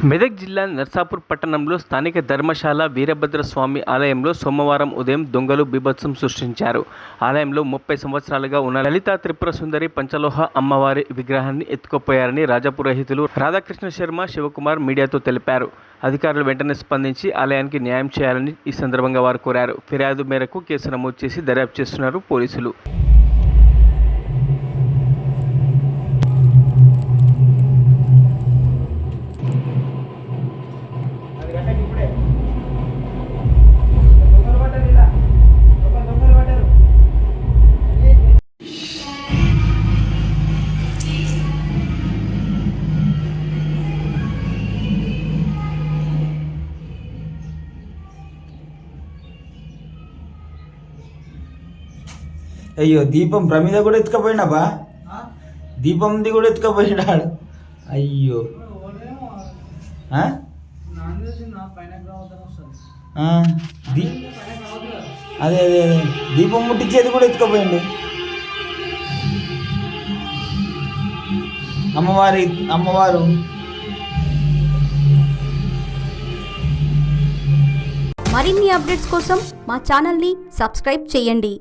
మెదక్ జిల్లా నర్సాపూర్ పట్టణంలో స్థానిక ధర్మశాల వీరభద్రస్వామి ఆలయంలో సోమవారం ఉదయం దొంగలు బీభత్సం సృష్టించారు. ఆలయంలో 30 సంవత్సరాలుగా ఉన్న లలితా త్రిపుర సుందరి పంచలోహ అమ్మవారి విగ్రహాన్ని ఎత్తుకుపోయారని రాజా పురోహితులు రాధాకృష్ణ శర్మ, శివకుమార్ మీడియాతో తెలిపారు. అధికారులు వెంటనే స్పందించి ఆలయానికి న్యాయం చేయాలని ఈ సందర్భంగా వారు కోరారు. ఫిర్యాదు మేరకు కేసు నమోదు చేసి దర్యాప్తు చేస్తున్నారు పోలీసులు. అయ్యో దీపం ప్రమిద కూడా ఎత్తుకపోయినాబా, దీపంది కూడా ఎత్తుకపోయినాడు. అయ్యో అదే అదే అదే దీపం ముట్టించేది కూడా ఎత్తుకపోయిండు. అమ్మవారు మరిన్ని అప్డేట్స్ కోసం మా ఛానల్ని సబ్స్క్రైబ్ చేయండి.